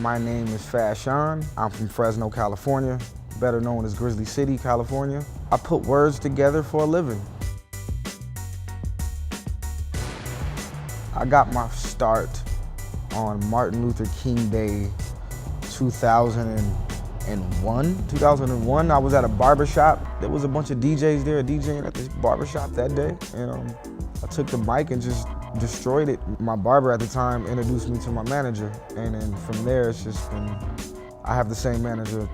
My name is Fashawn. I'm from Fresno, California, better known as Grizzly City, California. I put words together for a living. I got my start on Martin Luther King Day 2001. I was at a barbershop. There was a bunch of DJs there DJing at this barbershop that day. And I took the mic and just destroyed it. My barber at the time introduced me to my manager. And then from there, it's just been, I have the same manager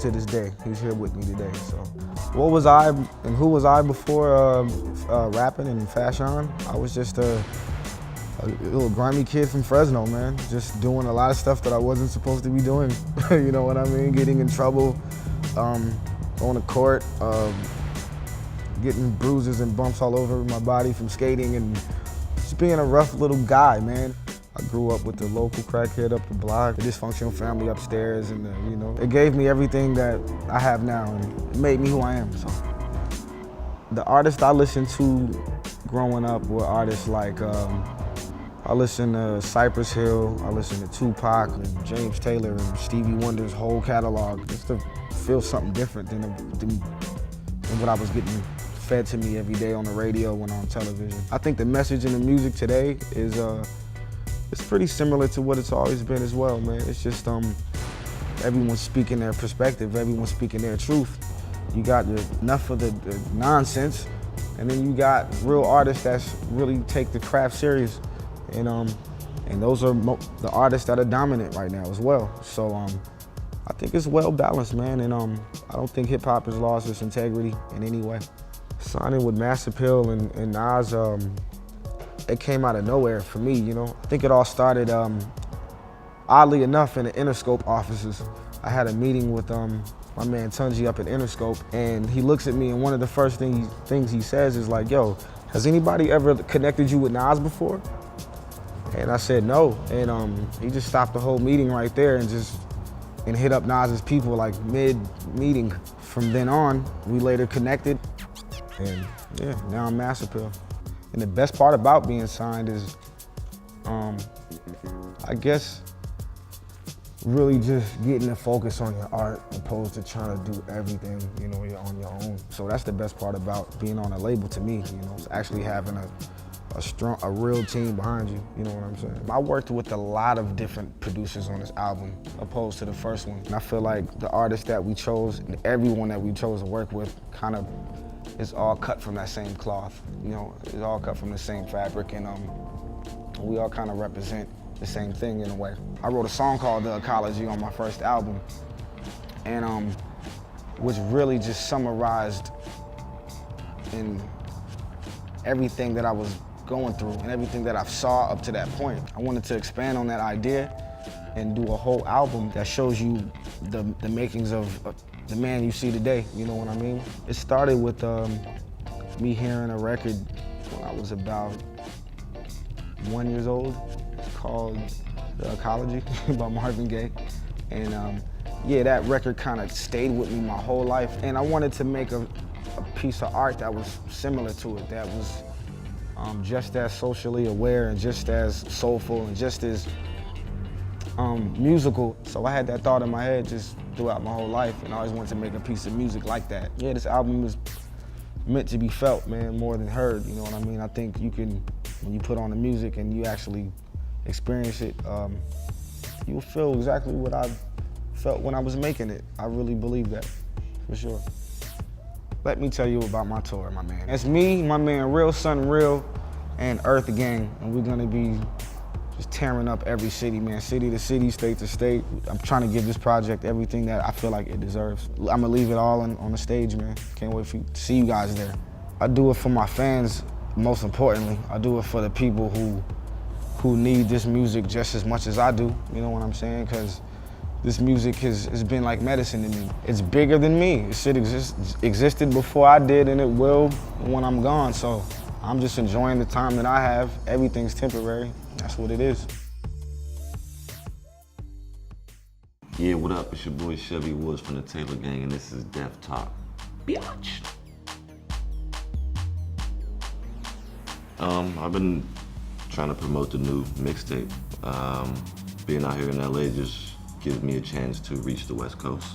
to this day. He's here with me today. So what was I and who was I before rapping and Fashawn? I was just a little grimy kid from Fresno, man. Just doing a lot of stuff that I wasn't supposed to be doing. You know what I mean? Getting in trouble, on the court, getting bruises and bumps all over my body from skating and just being a rough little guy, man. I grew up with the local crackhead up the block, the dysfunctional family upstairs, and you know, it gave me everything that I have now and it made me who I am, so. The artists I listened to growing up were artists like, I listened to Cypress Hill, I listened to Tupac and James Taylor and Stevie Wonder's whole catalog, just to feel something different than what I was getting fed to me every day on the radio and on television. I think the message in the music today is it's pretty similar to what it's always been as well, man. It's just everyone's speaking their perspective, everyone's speaking their truth. You got enough of the nonsense, and then you got real artists that's really take the craft serious. And those are the artists that are dominant right now as well. So I think it's well balanced, man, and I don't think hip hop has lost its integrity in any way. Signing with Mass Appeal and Nas, it came out of nowhere for me, you know. I think it all started, oddly enough, in the Interscope offices. I had a meeting with my man Tunji up at Interscope, and he looks at me, and one of the first things he says is like, "Yo, has anybody ever connected you with Nas before?" And I said no, and he just stopped the whole meeting right there and hit up Nas's people like mid-meeting. From then on, we later connected, and yeah, now I'm Mass Appeal. And the best part about being signed is, I guess, really just getting to focus on your art opposed to trying to do everything, you know, on your own. So that's the best part about being on a label to me, you know, it's actually having a real team behind you, you know what I'm saying? I worked with a lot of different producers on this album, opposed to the first one. And I feel like the artists that we chose, and everyone that we chose to work with, kind of is all cut from that same cloth, you know? It's all cut from the same fabric, and we all kind of represent the same thing in a way. I wrote a song called Ecology on my first album, and which really just summarized in everything that I was going through and everything that I've saw up to that point. I wanted to expand on that idea and do a whole album that shows you the makings of the man you see today, you know what I mean? It started with me hearing a record when I was about 1 year old. It's called Ecology by Marvin Gaye. And yeah, that record kind of stayed with me my whole life. And I wanted to make a piece of art that was similar to it, that was just as socially aware and just as soulful and just as musical. So I had that thought in my head just throughout my whole life, and I always wanted to make a piece of music like that. Yeah, this album is meant to be felt, man, more than heard, you know what I mean? I think you can, when you put on the music and you actually experience it, you'll feel exactly what I felt when I was making it. I really believe that, for sure. Let me tell you about my tour, my man. It's me, my man Real Son Real, and Earth Gang, and we're gonna be just tearing up every city, man. City to city, state to state. I'm trying to give this project everything that I feel like it deserves. I'm gonna leave it all on the stage, man. Can't wait to see you guys there. I do it for my fans, most importantly. I do it for the people who need this music just as much as I do, you know what I'm saying? Because this music has been like medicine to me. It's bigger than me. This shit existed before I did, and it will when I'm gone. So I'm just enjoying the time that I have. Everything's temporary. That's what it is. Yeah, what up? It's your boy Chevy Woods from the Taylor Gang, and this is Death Talk. Biatch. I've been trying to promote the new mixtape. being out here in LA just gives me a chance to reach the West Coast.